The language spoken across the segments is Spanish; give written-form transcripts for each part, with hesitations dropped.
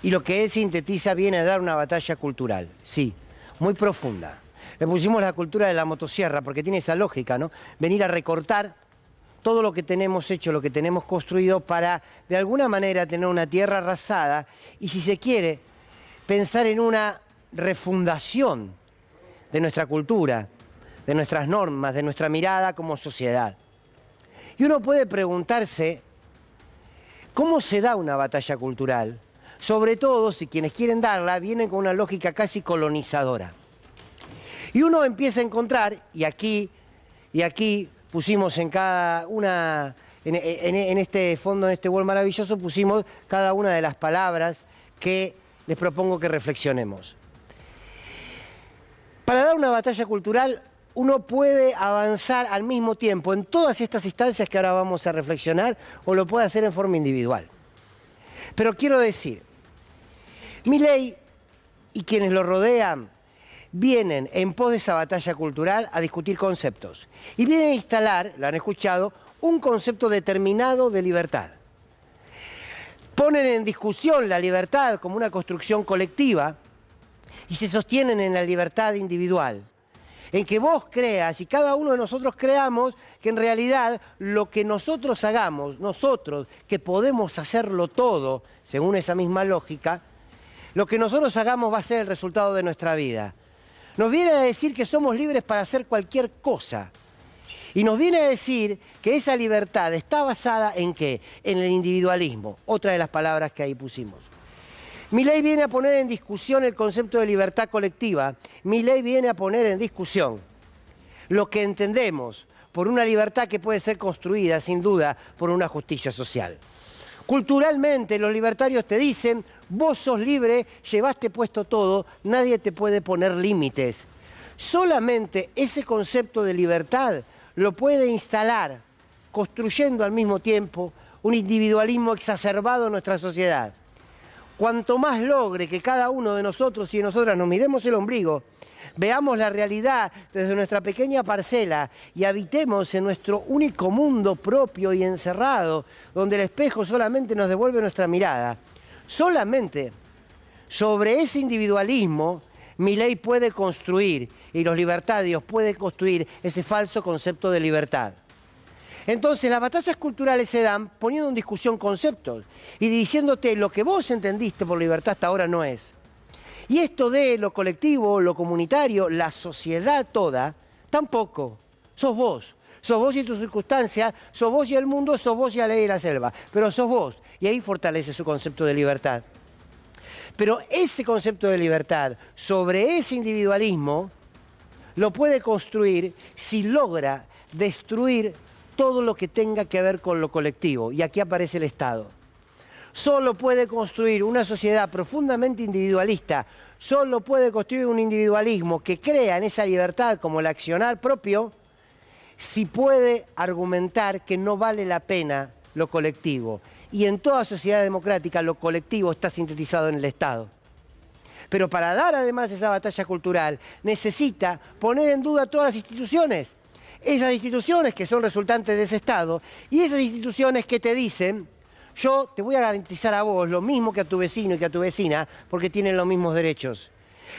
Y lo que él sintetiza viene a dar una batalla cultural, sí, muy profunda. Le pusimos la cultura de la motosierra porque tiene esa lógica, ¿no? Venir a recortar todo lo que tenemos hecho, lo que tenemos construido para, de alguna manera, tener una tierra arrasada y, si se quiere, pensar en una refundación de nuestra cultura, de nuestras normas, de nuestra mirada como sociedad. Y uno puede preguntarse, ¿cómo se da una batalla cultural? Sobre todo si quienes quieren darla vienen con una lógica casi colonizadora. Y uno empieza a encontrar, y aquí pusimos en cada una, en este fondo, en este Wall maravilloso, pusimos cada una de las palabras que les propongo que reflexionemos. Para dar una batalla cultural, uno puede avanzar al mismo tiempo en todas estas instancias que ahora vamos a reflexionar, o lo puede hacer en forma individual. Pero quiero decir, Milei y quienes lo rodean vienen en pos de esa batalla cultural a discutir conceptos. Y vienen a instalar, lo han escuchado, un concepto determinado de libertad. Ponen en discusión la libertad como una construcción colectiva y se sostienen en la libertad individual. En que vos creas y cada uno de nosotros creamos que en realidad lo que nosotros hagamos, nosotros que podemos hacerlo todo, según esa misma lógica, lo que nosotros hagamos va a ser el resultado de nuestra vida. Nos viene a decir que somos libres para hacer cualquier cosa. Y nos viene a decir que esa libertad está basada ¿en qué? En el individualismo, otra de las palabras que ahí pusimos. Milei viene a poner en discusión el concepto de libertad colectiva. Milei viene a poner en discusión lo que entendemos por una libertad que puede ser construida, sin duda, por una justicia social. Culturalmente, los libertarios te dicen, vos sos libre, llevaste puesto todo, nadie te puede poner límites. Solamente ese concepto de libertad lo puede instalar, construyendo al mismo tiempo un individualismo exacerbado en nuestra sociedad. Cuanto más logre que cada uno de nosotros y de nosotras nos miremos el ombligo, veamos la realidad desde nuestra pequeña parcela y habitemos en nuestro único mundo propio y encerrado, donde el espejo solamente nos devuelve nuestra mirada. Solamente sobre ese individualismo Milei puede construir, y los libertarios pueden construir ese falso concepto de libertad. Entonces las batallas culturales se dan poniendo en discusión conceptos y diciéndote lo que vos entendiste por libertad hasta ahora no es. Y esto de lo colectivo, lo comunitario, la sociedad toda, tampoco. Sos vos. Sos vos y tus circunstancias, sos vos y el mundo, sos vos y la ley de la selva. Pero sos vos. Y ahí fortalece su concepto de libertad. Pero ese concepto de libertad sobre ese individualismo lo puede construir si logra destruir todo lo que tenga que ver con lo colectivo. Y aquí aparece el Estado. Solo puede construir una sociedad profundamente individualista, solo puede construir un individualismo que crea en esa libertad como el accionar propio, si puede argumentar que no vale la pena lo colectivo. Y en toda sociedad democrática lo colectivo está sintetizado en el Estado. Pero para dar además esa batalla cultural necesita poner en duda todas las instituciones. Esas instituciones que son resultantes de ese Estado y esas instituciones que te dicen, yo te voy a garantizar a vos lo mismo que a tu vecino y que a tu vecina porque tienen los mismos derechos.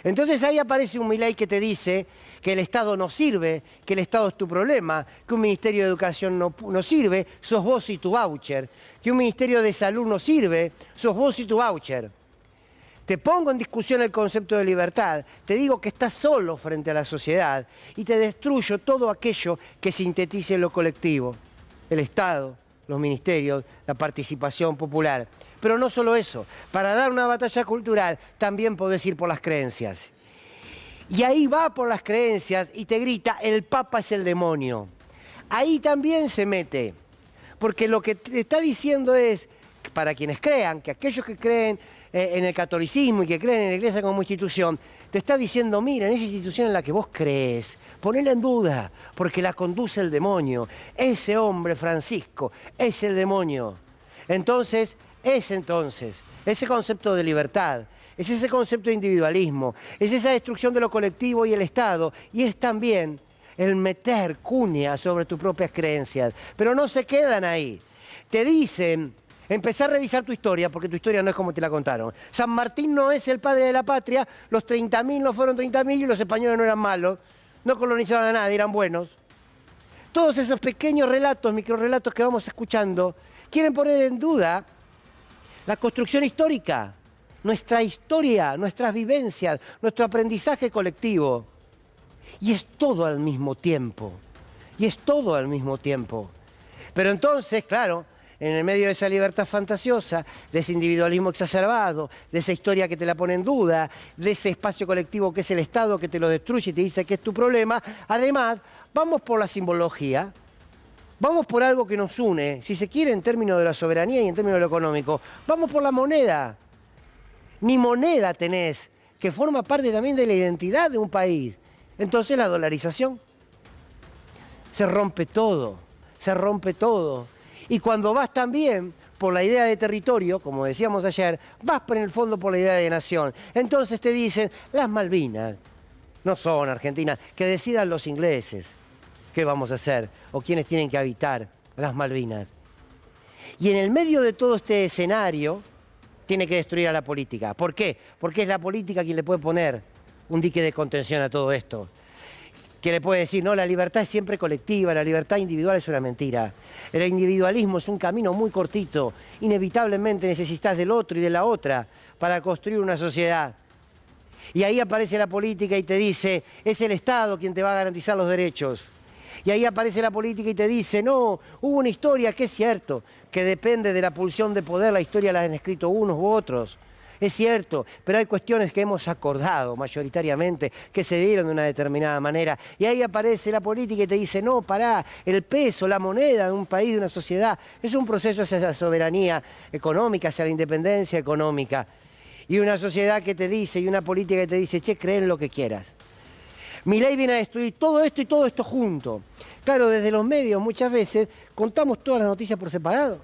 Entonces ahí aparece un Milei que te dice que el Estado no sirve, que el Estado es tu problema, que un Ministerio de Educación no sirve, sos vos y tu voucher, que un Ministerio de Salud no sirve, sos vos y tu voucher. Te pongo en discusión el concepto de libertad, te digo que estás solo frente a la sociedad y te destruyo todo aquello que sintetice lo colectivo, el Estado, los ministerios, la participación popular. Pero no solo eso, para dar una batalla cultural también podés ir por las creencias. Y ahí va por las creencias y te grita, el Papa es el demonio. Ahí también se mete, porque lo que te está diciendo es, para quienes crean, que aquellos que creen en el catolicismo y que creen en la Iglesia como institución, te está diciendo, mira, en esa institución en la que vos crees, ponela en duda, porque la conduce el demonio. Ese hombre, Francisco, es el demonio. Entonces, ese concepto de libertad, es ese concepto de individualismo, es esa destrucción de lo colectivo y el Estado, y es también el meter cuña sobre tus propias creencias. Pero no se quedan ahí. Te dicen Empecé a revisar tu historia, porque tu historia no es como te la contaron. San Martín no es el padre de la patria, los 30.000 no fueron 30.000 y los españoles no eran malos, no colonizaron a nadie, eran buenos. Todos esos pequeños relatos, microrrelatos que vamos escuchando, quieren poner en duda la construcción histórica, nuestra historia, nuestras vivencias, nuestro aprendizaje colectivo. Y es todo al mismo tiempo. Y es todo al mismo tiempo. Pero entonces, claro, en el medio de esa libertad fantasiosa, de ese individualismo exacerbado, de esa historia que te la pone en duda, de ese espacio colectivo que es el Estado que te lo destruye y te dice que es tu problema, además, vamos por la simbología, vamos por algo que nos une, si se quiere en términos de la soberanía y en términos de lo económico, vamos por la moneda. Ni moneda tenés, que forma parte también de la identidad de un país. Entonces la dolarización. Se rompe todo, se rompe todo. Y cuando vas también por la idea de territorio, como decíamos ayer, vas en el fondo por la idea de nación. Entonces te dicen, las Malvinas no son Argentinas, que decidan los ingleses qué vamos a hacer o quiénes tienen que habitar las Malvinas. Y en el medio de todo este escenario tiene que destruir a la política. ¿Por qué? Porque es la política quien le puede poner un dique de contención a todo esto. Que le puede decir, no, la libertad es siempre colectiva, la libertad individual es una mentira. El individualismo es un camino muy cortito. Inevitablemente necesitas del otro y de la otra para construir una sociedad. Y ahí aparece la política y te dice, es el Estado quien te va a garantizar los derechos. Y ahí aparece la política y te dice, no, hubo una historia que es cierto, que depende de la pulsión de poder, la historia la han escrito unos u otros. Es cierto, pero hay cuestiones que hemos acordado mayoritariamente que se dieron de una determinada manera. Y ahí aparece la política y te dice, no, pará, el peso, la moneda de un país, de una sociedad, es un proceso hacia la soberanía económica, hacia la independencia económica. Y una sociedad que te dice, y una política que te dice, che, cree en lo que quieras. Milei viene a destruir todo esto y todo esto junto. Claro, desde los medios muchas veces contamos todas las noticias por separado.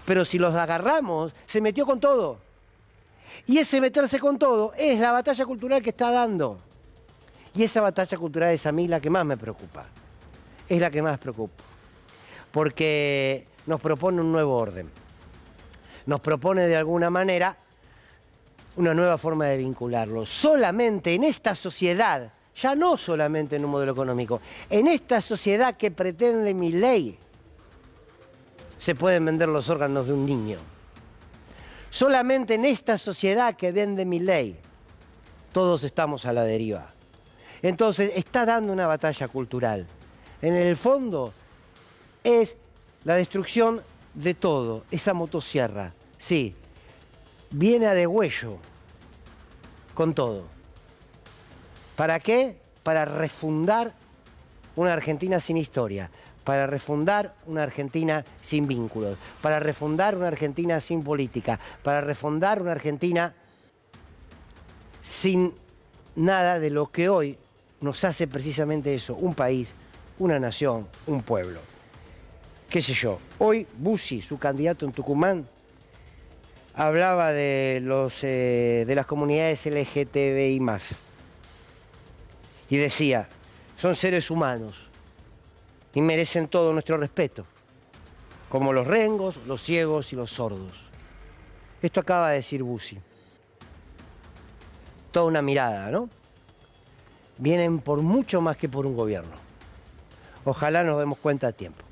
Pero si los agarramos, se metió con todo. Y ese meterse con todo es la batalla cultural que está dando. Y esa batalla cultural es a mí la que más me preocupa. Es la que más preocupa. Porque nos propone un nuevo orden. Nos propone de alguna manera una nueva forma de vincularlo. Solamente en esta sociedad, ya no solamente en un modelo económico, en esta sociedad que pretende Milei, se pueden vender los órganos de un niño. Solamente en esta sociedad que vende Milei, todos estamos a la deriva. Entonces, está dando una batalla cultural. En el fondo, es la destrucción de todo, esa motosierra. Sí, viene a degüello con todo. ¿Para qué? Para refundar una Argentina sin historia, para refundar una Argentina sin vínculos, para refundar una Argentina sin política, para refundar una Argentina sin nada de lo que hoy nos hace precisamente eso, un país, una nación, un pueblo. ¿Qué sé yo? Hoy Bussi, su candidato en Tucumán, hablaba de las comunidades LGTBI+. Y decía, son seres humanos y merecen todo nuestro respeto, como los rengos, los ciegos y los sordos. Esto acaba de decir Bussi. Toda una mirada, ¿no? Vienen por mucho más que por un gobierno. Ojalá nos demos cuenta a tiempo.